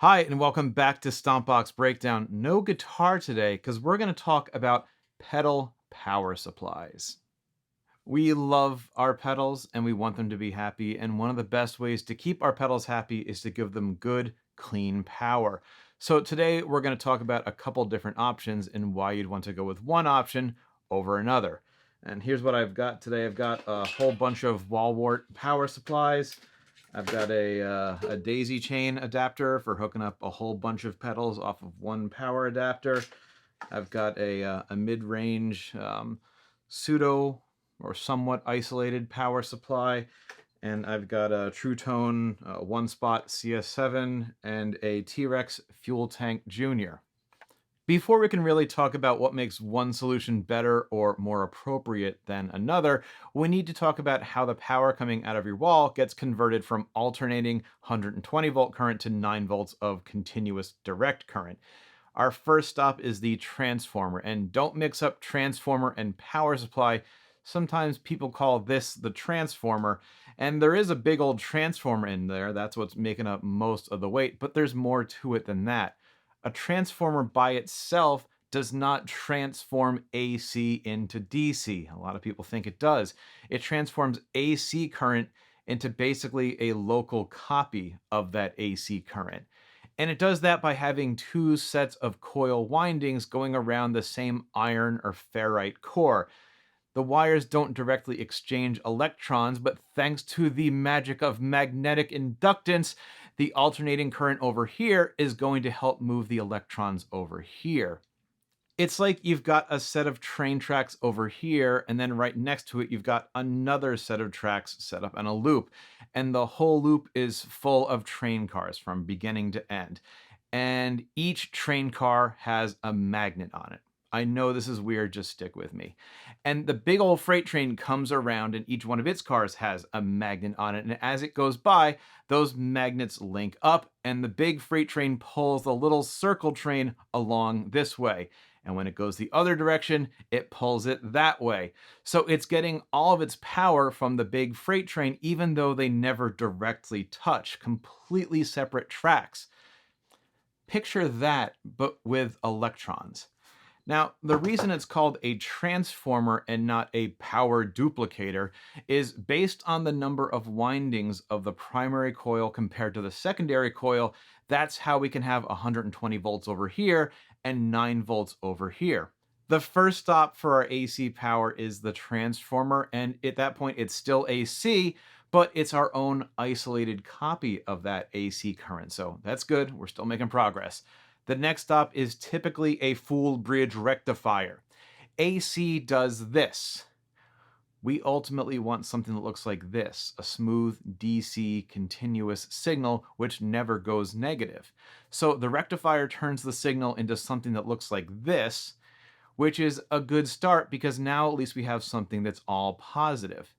Hi, and welcome back to Stompbox Breakdown. No guitar today because we're going to talk about pedal power supplies. We love our pedals and we want them to be happy, and one of the best ways to keep our pedals happy is to give them good, clean power. So today we're going to talk about a couple different options and why you'd want to go with one option over another. And here's what I've got today. I've got a whole bunch of wall wart power supplies. I've got a daisy chain adapter for hooking up a whole bunch of pedals off of one power adapter. I've got a mid-range pseudo or somewhat isolated power supply, and I've got a True Tone one-spot CS7 and a T-Rex Fuel Tank Junior. Before we can really talk about what makes one solution better or more appropriate than another, we need to talk about how the power coming out of your wall gets converted from alternating 120 volt current to 9 volts of continuous direct current. Our first stop is the transformer, and don't mix up transformer and power supply. Sometimes people call this the transformer, and there is a big old transformer in there. That's what's making up most of the weight, but there's more to it than that. A transformer by itself does not transform AC into DC. A lot of people think it does. It transforms AC current into basically a local copy of that AC current. And it does that by having two sets of coil windings going around the same iron or ferrite core. The wires don't directly exchange electrons, but thanks to the magic of magnetic inductance, the alternating current over here is going to help move the electrons over here. It's like you've got a set of train tracks over here, and then right next to it, you've got another set of tracks set up in a loop. And the whole loop is full of train cars from beginning to end. And each train car has a magnet on it. I know this is weird, just stick with me. And the big old freight train comes around, and each one of its cars has a magnet on it. And as it goes by, those magnets link up, and the big freight train pulls the little circle train along this way. And when it goes the other direction, it pulls it that way. So it's getting all of its power from the big freight train, even though they never directly touch, completely separate tracks. Picture that, but with electrons. Now, the reason it's called a transformer and not a power duplicator is based on the number of windings of the primary coil compared to the secondary coil. That's how we can have 120 volts over here and 9 volts over here. The first stop for our AC power is the transformer, and at that point it's still AC, but it's our own isolated copy of that AC current. So that's good, we're still making progress. The next stop is typically a full bridge rectifier. AC does this. We ultimately want something that looks like this, a smooth DC continuous signal which never goes negative. So the rectifier turns the signal into something that looks like this, which is a good start because now at least we have something that's all positive.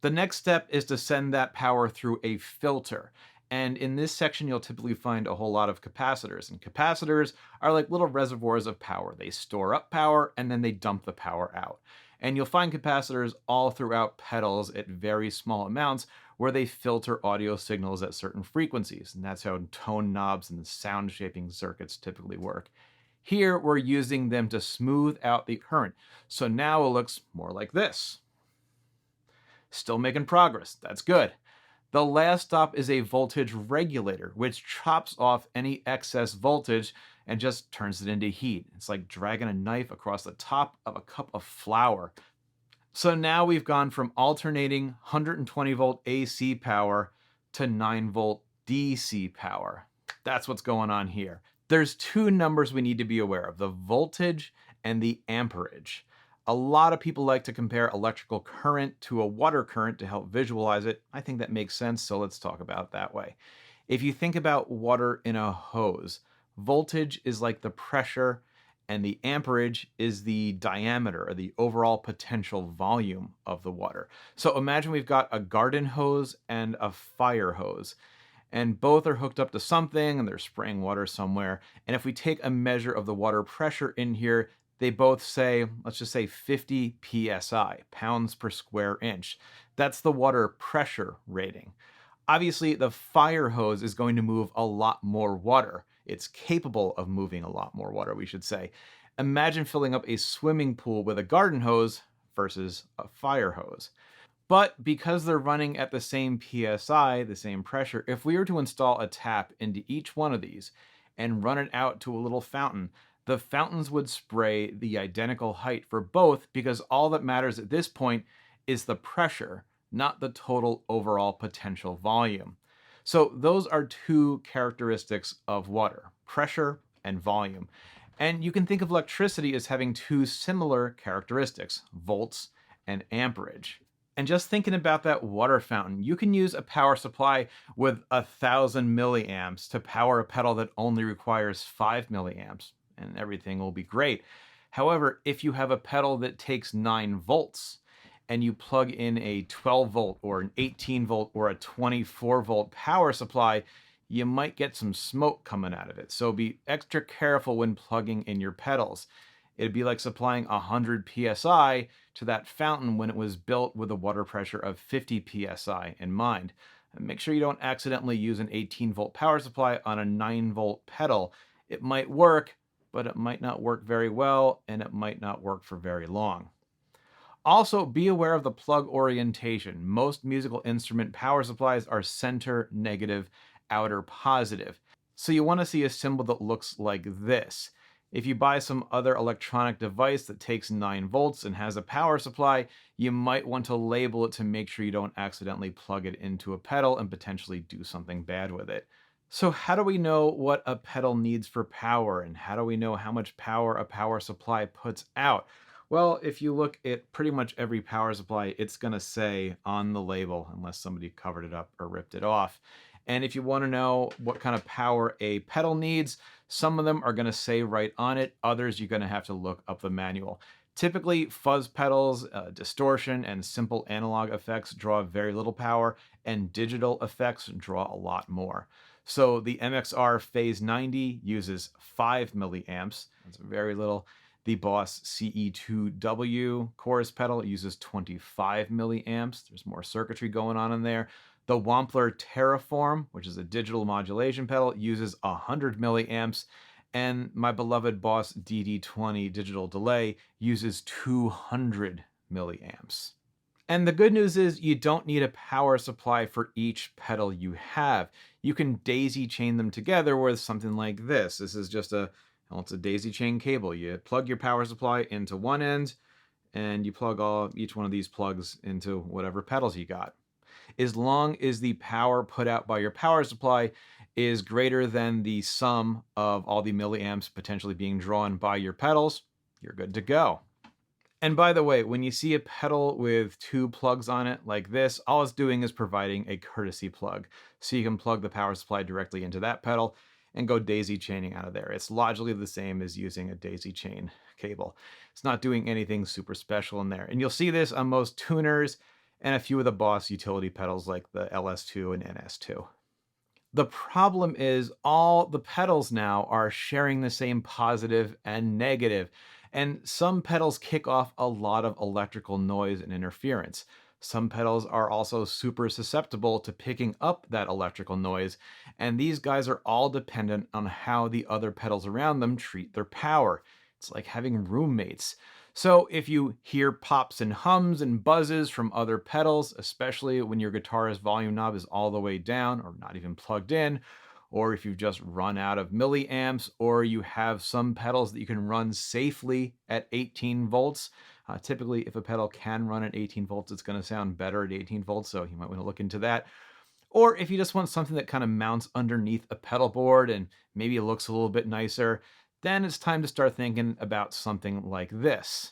The next step is to send that power through a filter. And in this section, you'll typically find a whole lot of capacitors. And capacitors are like little reservoirs of power. They store up power and then they dump the power out. And you'll find capacitors all throughout pedals at very small amounts where they filter audio signals at certain frequencies. And that's how tone knobs and sound shaping circuits typically work. Here, we're using them to smooth out the current. So now it looks more like this. Still making progress. That's good. The last stop is a voltage regulator, which chops off any excess voltage and just turns it into heat. It's like dragging a knife across the top of a cup of flour. So now we've gone from alternating 120 volt AC power to 9 volt DC power. That's what's going on here. There's two numbers we need to be aware of, the voltage and the amperage. A lot of people like to compare electrical current to a water current to help visualize it. I think that makes sense, so let's talk about it that way. If you think about water in a hose, voltage is like the pressure, and the amperage is the diameter or the overall potential volume of the water. So imagine we've got a garden hose and a fire hose, and both are hooked up to something and they're spraying water somewhere. And if we take a measure of the water pressure in here, they both say, let's just say 50 psi, pounds per square inch. That's the water pressure rating. Obviously, the fire hose is going to move a lot more water. It's capable of moving a lot more water, we should say. Imagine filling up a swimming pool with a garden hose versus a fire hose. But because they're running at the same PSI, the same pressure, if we were to install a tap into each one of these and run it out to a little fountain, the fountains would spray the identical height for both because all that matters at this point is the pressure, not the total overall potential volume. So those are two characteristics of water, pressure and volume. And you can think of electricity as having two similar characteristics, volts and amperage. And just thinking about that water fountain, you can use a power supply with 1,000 milliamps to power a pedal that only requires 5 milliamps, and everything will be great. However, if you have a pedal that takes 9 volts and you plug in a 12 volt or an 18 volt or a 24 volt power supply, you might get some smoke coming out of it. So be extra careful when plugging in your pedals. It'd be like supplying 100 psi to that fountain when it was built with a water pressure of 50 psi in mind. And make sure you don't accidentally use an 18 volt power supply on a 9 volt pedal. It might work, but it might not work very well, and it might not work for very long. Also, be aware of the plug orientation. Most musical instrument power supplies are center negative, outer positive. So you want to see a symbol that looks like this. If you buy some other electronic device that takes 9 volts and has a power supply, you might want to label it to make sure you don't accidentally plug it into a pedal and potentially do something bad with it. So how do we know what a pedal needs for power, and how do we know how much power a power supply puts out? Well, if you look at pretty much every power supply, it's going to say on the label, unless somebody covered it up or ripped it off. And if you want to know what kind of power a pedal needs, some of them are going to say right on it. Others, you're going to have to look up the manual. Typically, fuzz pedals, distortion, and simple analog effects draw very little power, and digital effects draw a lot more. So the MXR Phase 90 uses 5 milliamps. That's very little. The Boss CE2W chorus pedal uses 25 milliamps. There's more circuitry going on in there. The Wampler Terraform, which is a digital modulation pedal, uses 100 milliamps. And my beloved Boss DD20 digital delay uses 200 milliamps. And the good news is you don't need a power supply for each pedal you have. You can daisy chain them together with something like this. This is just it's a daisy chain cable. You plug your power supply into one end, and you plug each one of these plugs into whatever pedals you got. As long as the power put out by your power supply is greater than the sum of all the milliamps potentially being drawn by your pedals, you're good to go. And by the way, when you see a pedal with 2 plugs on it like this, all it's doing is providing a courtesy plug. So you can plug the power supply directly into that pedal and go daisy chaining out of there. It's logically the same as using a daisy chain cable. It's not doing anything super special in there. And you'll see this on most tuners and a few of the Boss utility pedals like the LS2 and NS2. The problem is all the pedals now are sharing the same positive and negative, and some pedals kick off a lot of electrical noise and interference. Some pedals are also super susceptible to picking up that electrical noise, and these guys are all dependent on how the other pedals around them treat their power. It's like having roommates. So if you hear pops and hums and buzzes from other pedals, especially when your guitar's volume knob is all the way down or not even plugged in, or if you've just run out of milliamps, or you have some pedals that you can run safely at 18 volts. Typically, if a pedal can run at 18 volts, it's going to sound better at 18 volts, so you might want to look into that. Or if you just want something that kind of mounts underneath a pedal board and maybe it looks a little bit nicer, then it's time to start thinking about something like this.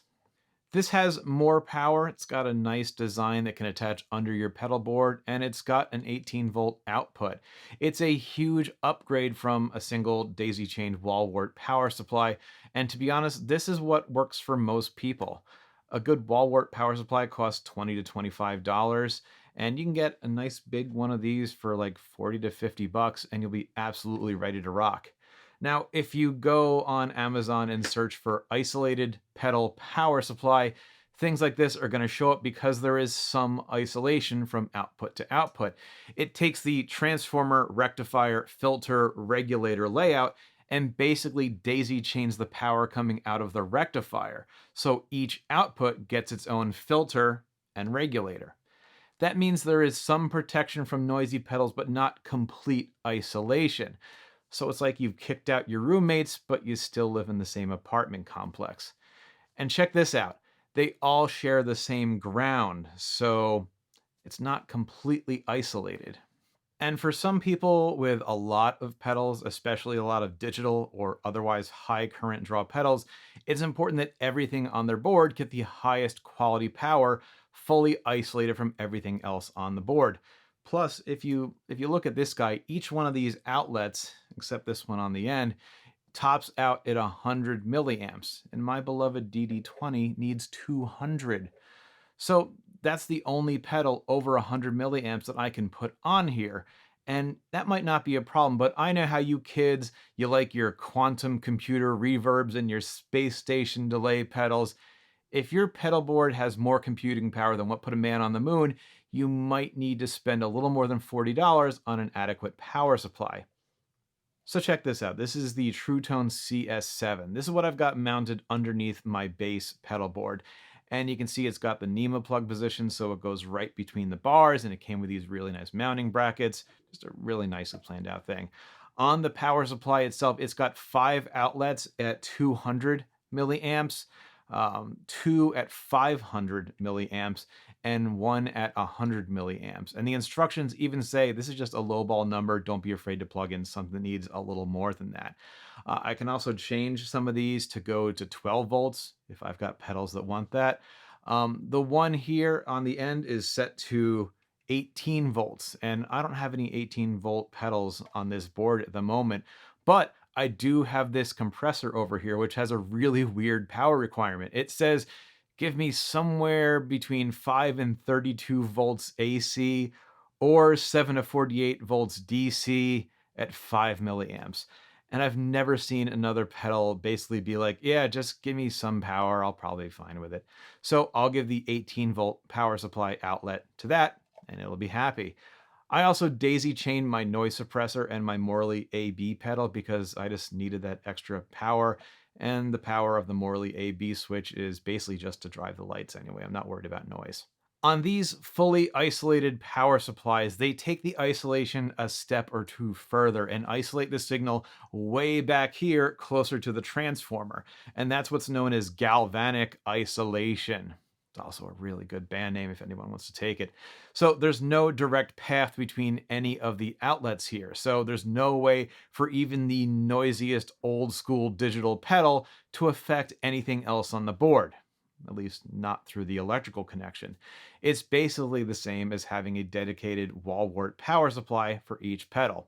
This has more power. It's got a nice design that can attach under your pedal board, and it's got an 18 volt output. It's a huge upgrade from a single daisy chained wall wart power supply, and to be honest, this is what works for most people. A good wall wart power supply costs $20 to $25, and you can get a nice big one of these for like 40 to 50 bucks, and you'll be absolutely ready to rock. Now, if you go on Amazon and search for isolated pedal power supply, Things like this are going to show up because there is some isolation from output to output. It takes the transformer, rectifier, filter, regulator layout and basically daisy chains the power coming out of the rectifier. So each output gets its own filter and regulator. That means there is some protection from noisy pedals, but not complete isolation. So it's like you've kicked out your roommates, but you still live in the same apartment complex. And check this out, they all share the same ground, so it's not completely isolated. And for some people with a lot of pedals, especially a lot of digital or otherwise high current draw pedals, it's important that everything on their board get the highest quality power, fully isolated from everything else on the board. Plus, if you look at this guy, each one of these outlets, except this one on the end, tops out at 100 milliamps, and my beloved DD20 needs 200. So that's the only pedal over 100 milliamps that I can put on here. And that might not be a problem, but I know how you kids, you like your quantum computer reverbs and your space station delay pedals. If your pedal board has more computing power than what put a man on the moon, you might need to spend a little more than $40 on an adequate power supply. So check this out. This is the True Tone CS7. This is what I've got mounted underneath my bass pedal board. And you can see it's got the NEMA plug position, so it goes right between the bars, and it came with these really nice mounting brackets. Just a really nicely planned out thing. On the power supply itself, it's got 5 outlets at 200 milliamps, 2 at 500 milliamps, and 1 at 100 milliamps. And the instructions even say this is just a lowball number. Don't be afraid to plug in something that needs a little more than that. I can also change some of these to go to 12 volts if I've got pedals that want that. The one here on the end is set to 18 volts, and I don't have any 18 volt pedals on this board at the moment, but I do have this compressor over here, which has a really weird power requirement. It says, give me somewhere between 5 and 32 volts AC or 7 to 48 volts DC at 5 milliamps. And I've never seen another pedal basically be like, yeah, just give me some power. I'll probably be fine with it. So I'll give the 18 volt power supply outlet to that, and it'll be happy. I also daisy chained my noise suppressor and my Morley AB pedal because I just needed that extra power. And the power of the Morley AB switch is basically just to drive the lights anyway. I'm not worried about noise. On these fully isolated power supplies, they take the isolation a step or two further and isolate the signal way back here closer to the transformer. And that's what's known as galvanic isolation. It's also a really good band name if anyone wants to take it. So there's no direct path between any of the outlets here. So there's no way for even the noisiest old school digital pedal to affect anything else on the board, at least not through the electrical connection. It's basically the same as having a dedicated wall wart power supply for each pedal.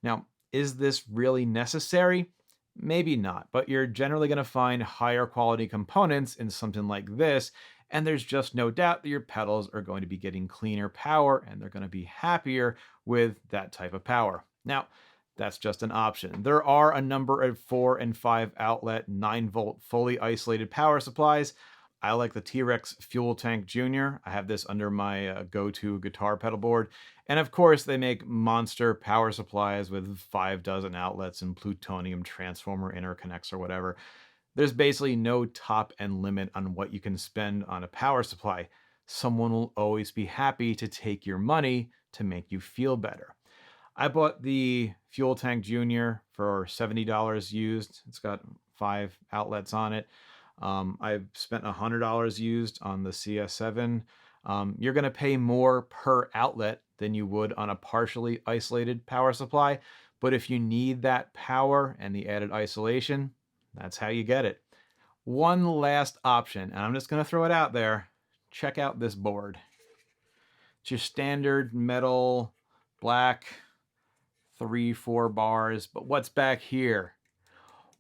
Now, is this really necessary? Maybe not, but you're generally going to find higher quality components in something like this, and there's just no doubt that your pedals are going to be getting cleaner power and they're going to be happier with that type of power. Now, that's just an option. There are a number of 4 and 5 outlet 9 volt fully isolated power supplies. I like the T-Rex Fuel Tank Junior. I have this under my go-to guitar pedal board. And of course, they make monster power supplies with 5 dozen outlets and plutonium transformer interconnects or whatever. There's basically no top end limit on what you can spend on a power supply. Someone will always be happy to take your money to make you feel better. I bought the Fuel Tank Junior for $70 used. It's got 5 outlets on it. I've spent $100 used on the CS7. You're going to pay more per outlet than you would on a partially isolated power supply. But if you need that power and the added isolation, that's how you get it. One last option, and I'm just going to throw it out there. Check out this board. It's your standard metal, black, 3-4 bars. But what's back here?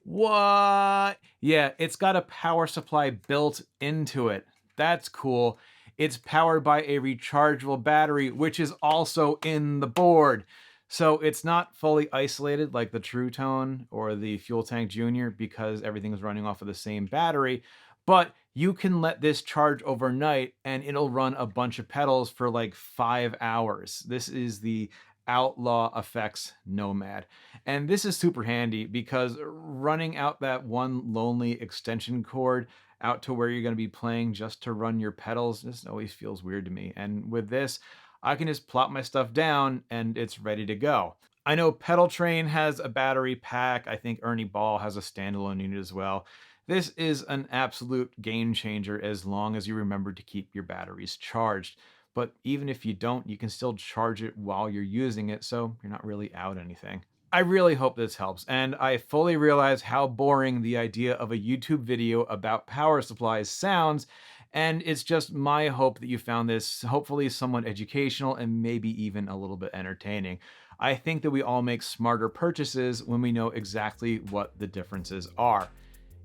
What? Yeah, it's got a power supply built into it. That's cool. It's powered by a rechargeable battery, which is also in the board. So it's not fully isolated like the True Tone or the Fuel Tank Junior because everything is running off of the same battery, but You can let this charge overnight and it'll run a bunch of pedals for like 5 hours. This is the Outlaw Effects Nomad. And this is super handy because running out that one lonely extension cord out to where you're going to be playing just to run your pedals, this always feels weird to me. And with this, I can just plop my stuff down and it's ready to go. I know Pedal Train has a battery pack. I think Ernie Ball has a standalone unit as well. This is an absolute game changer as long as you remember to keep your batteries charged. But even if you don't, you can still charge it while you're using it, so you're not really out anything. I really hope this helps, and I fully realize how boring the idea of a YouTube video about power supplies sounds, and it's just my hope that you found this hopefully somewhat educational and maybe even a little bit entertaining. I think that we all make smarter purchases when we know exactly what the differences are.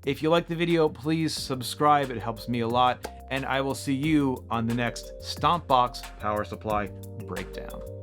If you like the video, please subscribe, it helps me a lot, and I will see you on the next Stompbox Power Supply Breakdown.